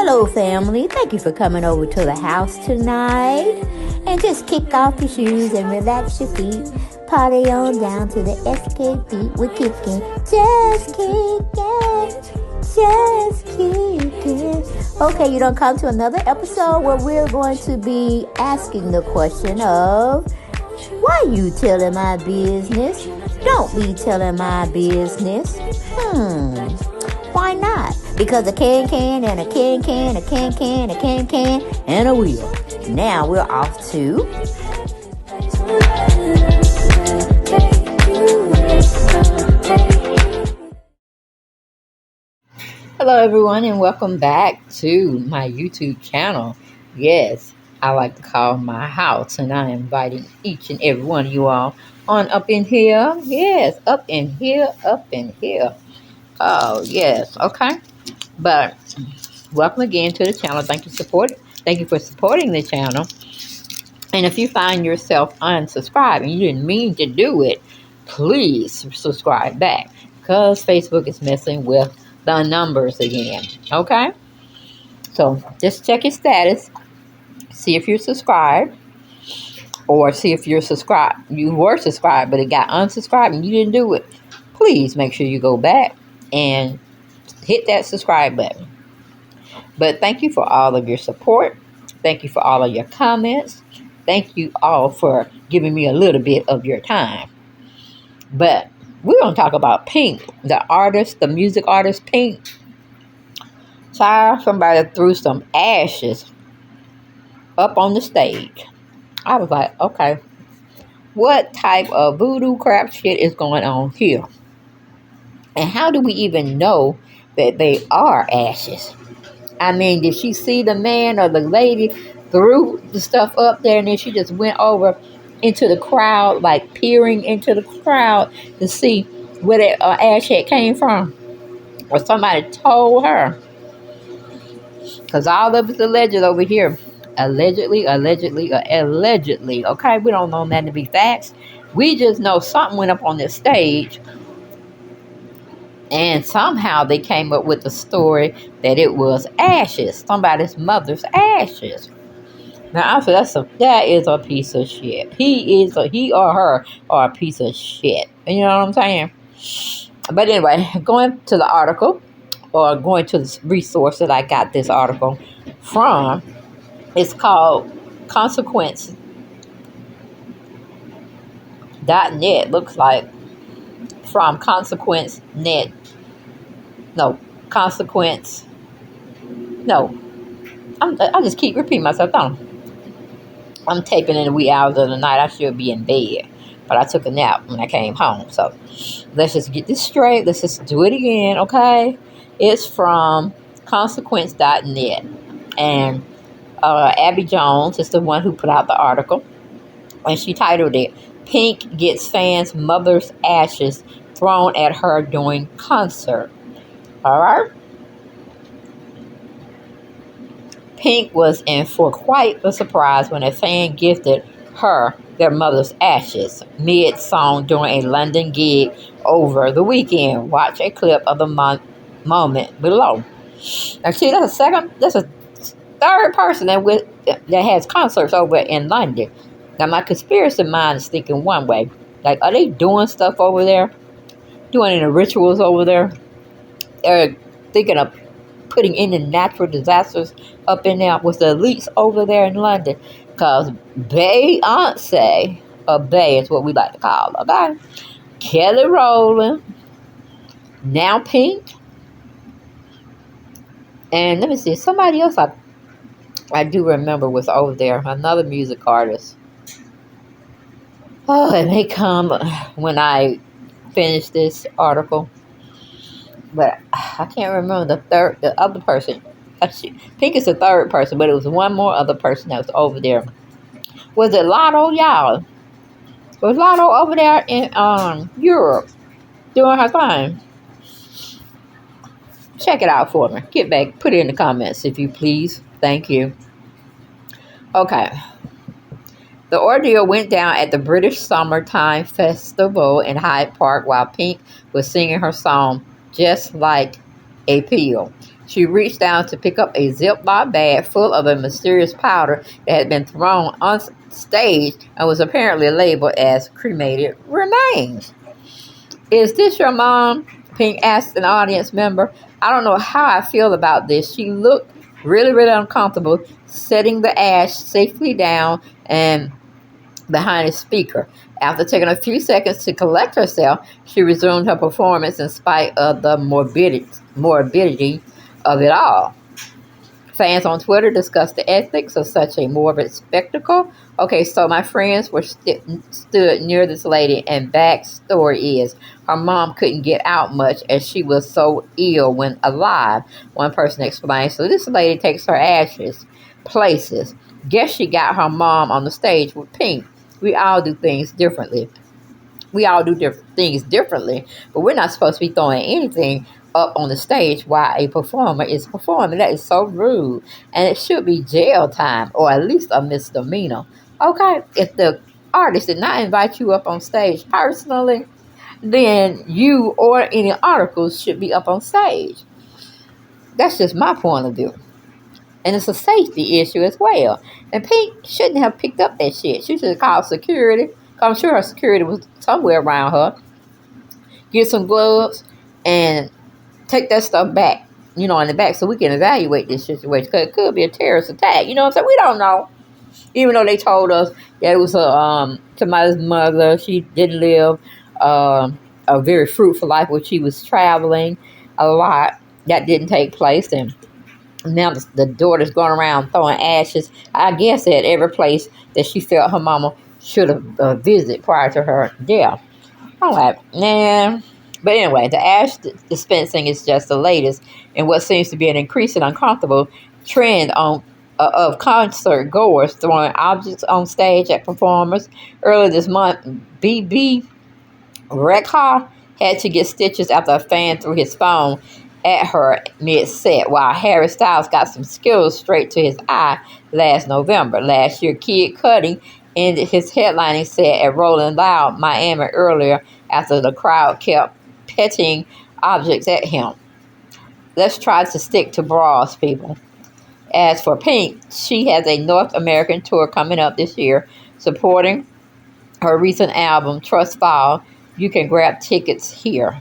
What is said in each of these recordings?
Hello, family. Thank you for coming over to the house tonight. And just kick off your shoes and relax your feet. Party on down to the SK beat. We're kicking, just kicking, just kicking. Okay, you don't come to another episode where we're going to be asking the question of, why you telling my business? Don't be telling my business. Why not? Because a can and a can, a can, and a wheel. Now we're off to... Hello everyone, and welcome back to my YouTube channel. Yes, I like to call my house, and I am inviting each and every one of you all on up in here. Yes, up in here, up in here. Oh, yes, okay. But welcome again to the channel. Thank you for supporting the channel. And if you find yourself unsubscribed and you didn't mean to do it, please subscribe back, because Facebook is messing with the numbers again. Okay? So just check your status. See if you're subscribed, or see if you're subscribed. You were subscribed, but it got unsubscribed and you didn't do it. Please make sure you go back and hit that subscribe button. But thank you for all of your support. Thank you for all of your comments. Thank you all for giving me a little bit of your time. But we're going to talk about Pink, the music artist Pink. Somebody threw some ashes up on the stage. I was like, okay, what type of voodoo crap shit is going on here? And how do we even know that they are ashes? I mean, did she see the man or the lady threw the stuff up there, and then she just went over into the crowd, like peering into the crowd to see where that ash head came from? Or somebody told her? Because all of it's alleged over here. Allegedly. Okay, we don't know that to be facts. We just know something went up on this stage, and somehow they came up with the story that it was ashes, somebody's mother's ashes. Now I said that is a piece of shit. He or her are a piece of shit. You know what I'm saying? But anyway, going to the article, or going to the resource that I got this article from, it's called consequence.net. Looks like from consequence.net. Consequence. No. I just keep repeating myself. I'm taping in the wee hours of the night. I should be in bed, but I took a nap when I came home. So let's just get this straight. Let's just do it again, okay? It's from consequence.net. And Abby Jones is the one who put out the article. And she titled it, "Pink Gets Fans' Mother's Ashes Thrown at Her During Concert." All right. Pink was in for quite a surprise when a fan gifted her their mother's ashes mid-song during a London gig over the weekend. Watch a clip of the moment below. Now, see, that's a third person that has concerts over in London. Now, my conspiracy mind is thinking one way. Like, are they doing stuff over there? Doing any rituals over there? They're thinking of putting any natural disasters up in there with the elites over there in London. Because Beyonce, or Bey is what we like to call her, okay? Kelly Rowland, now Pink. And let me see, somebody else I do remember was over there, another music artist. Oh, it may come when I finish this article. But I can't remember the other person. Pink is the third person, but it was one more other person that was over there. Was it Lotto, y'all? Was Lotto over there in Europe doing her thing? Check it out for me. Get back, put it in the comments if you please. Thank you. Okay. The ordeal went down at the British Summertime Festival in Hyde Park while Pink was singing her song, Just Like a pill. She reached down to pick up a Ziploc bag full of a mysterious powder that had been thrown on stage and was apparently labeled as cremated remains. Is this your mom? Pink asked an audience member. I don't know how I feel about this. She looked really, really uncomfortable, setting the ash safely down and behind a speaker. After taking a few seconds to collect herself, she resumed her performance in spite of the morbidity of it all. Fans on Twitter discussed the ethics of such a morbid spectacle. Okay, so my friends were stood near this lady, and backstory is her mom couldn't get out much as she was so ill when alive, one person explained. So this lady takes her ashes places. Guess she got her mom on the stage with Pink. We all do things differently. We all do things differently, but we're not supposed to be throwing anything up on the stage while a performer is performing. That is so rude, and it should be jail time or at least a misdemeanor. Okay, if the artist did not invite you up on stage personally, then you or any articles should be up on stage. That's just my point of view. And it's a safety issue as well. And Pink shouldn't have picked up that shit. She should have called security. I'm sure her security was somewhere around her. Get some gloves and take that stuff back, in the back so we can evaluate this situation. Because it could be a terrorist attack. You know what I'm saying? We don't know. Even though they told us that it was somebody's mother. She didn't live a very fruitful life where she was traveling a lot. That didn't take place. And now the daughter's going around throwing ashes, I guess, at every place that she felt her mama should have visited prior to her death. I'm like, man. But anyway, the ash dispensing is just the latest in what seems to be an increasing uncomfortable trend of concert goers throwing objects on stage at performers. Earlier this month, BB Rekhar had to get stitches after a fan threw his phone at her mid-set, while Harry Styles got some Skittles straight to his eye last November. Last year, Kid Cudi ended his headlining set at Rolling Loud, Miami earlier after the crowd kept petting objects at him. Let's try to stick to bras, people. As for Pink, she has a North American tour coming up this year, supporting her recent album, Trust Fall. You can grab tickets here.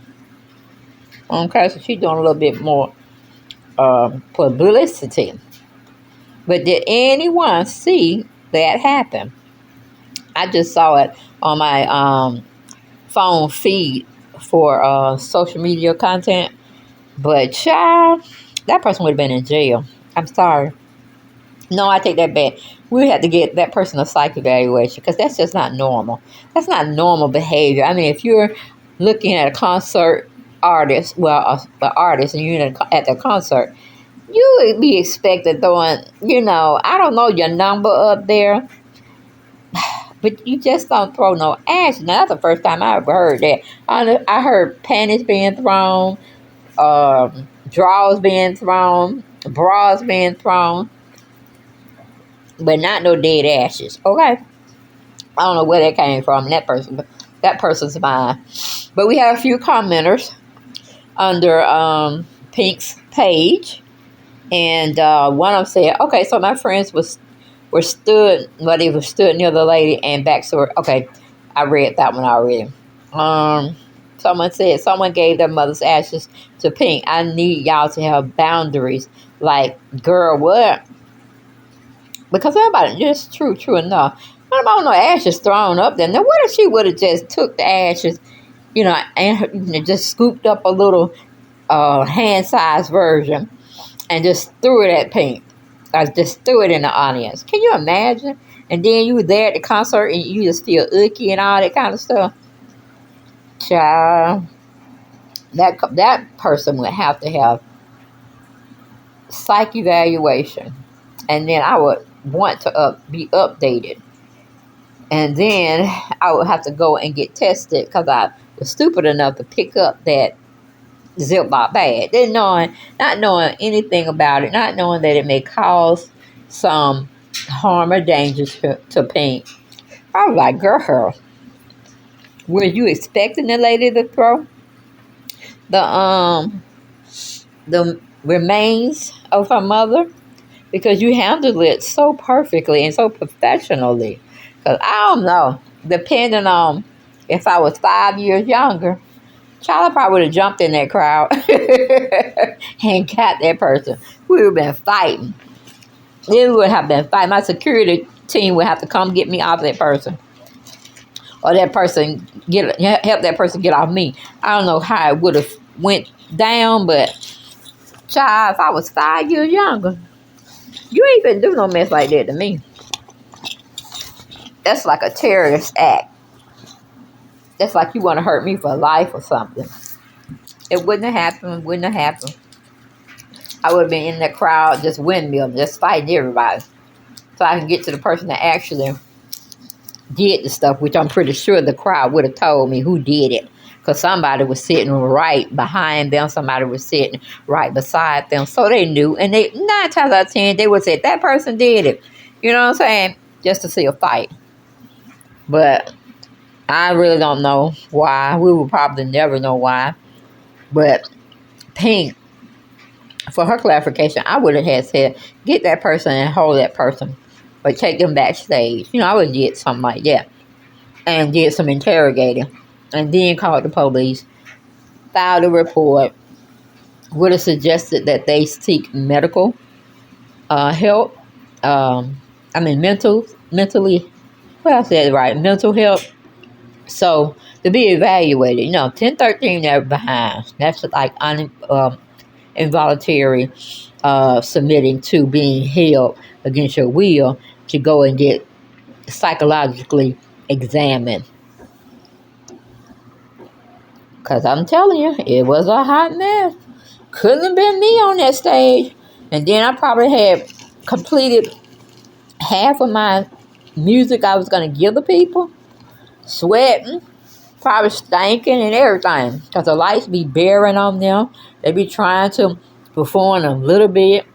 Okay, so she's doing a little bit more publicity. But did anyone see that happen? I just saw it on my phone feed for social media content. But child, that person would have been in jail. I'm sorry. No, I take that back. We have to get that person a psych evaluation because that's just not normal. That's not normal behavior. I mean, if you're looking at a concert artist, an artist, and you're at the concert, you would be expected throwing, I don't know your number up there, but you just don't throw no ash. Now, that's the first time I ever heard that. I heard panties being thrown, drawers being thrown, bras being thrown, but not no dead ashes. Okay, I don't know where that came from. That person's mind. But we have a few commenters under Pink's page, and one of them said, "Okay, so my friends were stood near the lady and back to her." Okay, I read that one already. Someone said someone gave their mother's ashes to Pink. I need y'all to have boundaries. Like, girl, what? Because everybody, just true enough. What about no ashes thrown up there? Now, what if she would have just took the ashes, and just scooped up a little hand-sized version and just threw it at Pink? I just threw it in the audience. Can you imagine? And then you were there at the concert and you just feel icky and all that kind of stuff. Child, that person would have to have psych evaluation. And then I would want to be updated. And then I would have to go and get tested because I was stupid enough to pick up that Ziploc bag. Not knowing anything about it, not knowing that it may cause some harm or danger to Pink. I was like, girl, were you expecting the lady to throw the the remains of her mother because you handled it so perfectly and so professionally. Because I don't know, depending on if I was 5 years younger, child, I probably would have jumped in that crowd and got that person. We would have been fighting. Then we would have been fighting. My security team would have to come get me off that person, or that person help that person get off me. I don't know how it would have went down, but child, if I was 5 years younger, you ain't gonna do no mess like that to me. That's like a terrorist act. That's like you want to hurt me for life or something. It wouldn't have happened. Wouldn't have happened. I would have been in that crowd just windmill, just fighting everybody. So I can get to the person that actually did the stuff, which I'm pretty sure the crowd would have told me who did it. Because somebody was sitting right behind them. Somebody was sitting right beside them. So they knew. And 9 times out of 10, they would say, that person did it. You know what I'm saying? Just to see a fight. But I really don't know why. We will probably never know why. But Pink, for her clarification, I would have had said, get that person and hold that person. Or take them backstage. You know, I would have did something like that. And did some interrogating. And then called the police. Filed a report. Would have suggested that they seek medical help. Mentally. Well, I said it right. Mental help. So, to be evaluated. 1013, they're behind. That's like involuntary submitting to being held against your will to go and get psychologically examined. Because I'm telling you, it was a hot mess. Couldn't have been me on that stage. And then I probably had completed half of my music I was going to give the people. Sweating. Probably stinking and everything. Because the lights be bearing on them. They be trying to perform a little bit.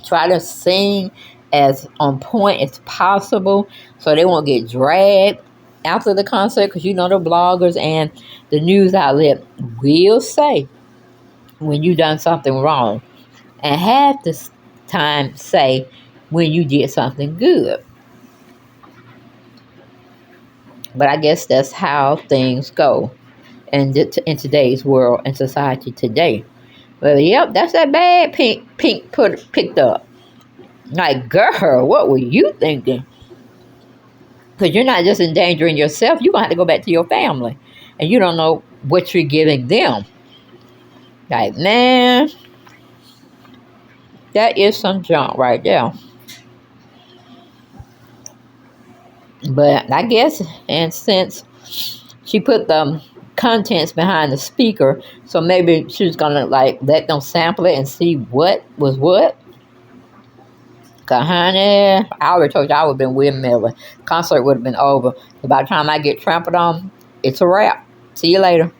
Try to sing as on point as possible. So they won't get dragged after the concert. Because the bloggers and the news outlet will say when you done something wrong. And half the time say when you did something good. But I guess that's how things go in today's world and society today. Well, yep, that's that bad Pink picked up. Like, girl, what were you thinking? Because you're not just endangering yourself. You're going to have to go back to your family. And you don't know what you're giving them. Like, man, that is some junk right there. But I guess, and since she put the contents behind the speaker, so maybe she was gonna let them sample it and see what was what. Cause honey, I already told you I would have been windmilling. Concert would have been over. By the time I get trampled on, it's a wrap. See you later.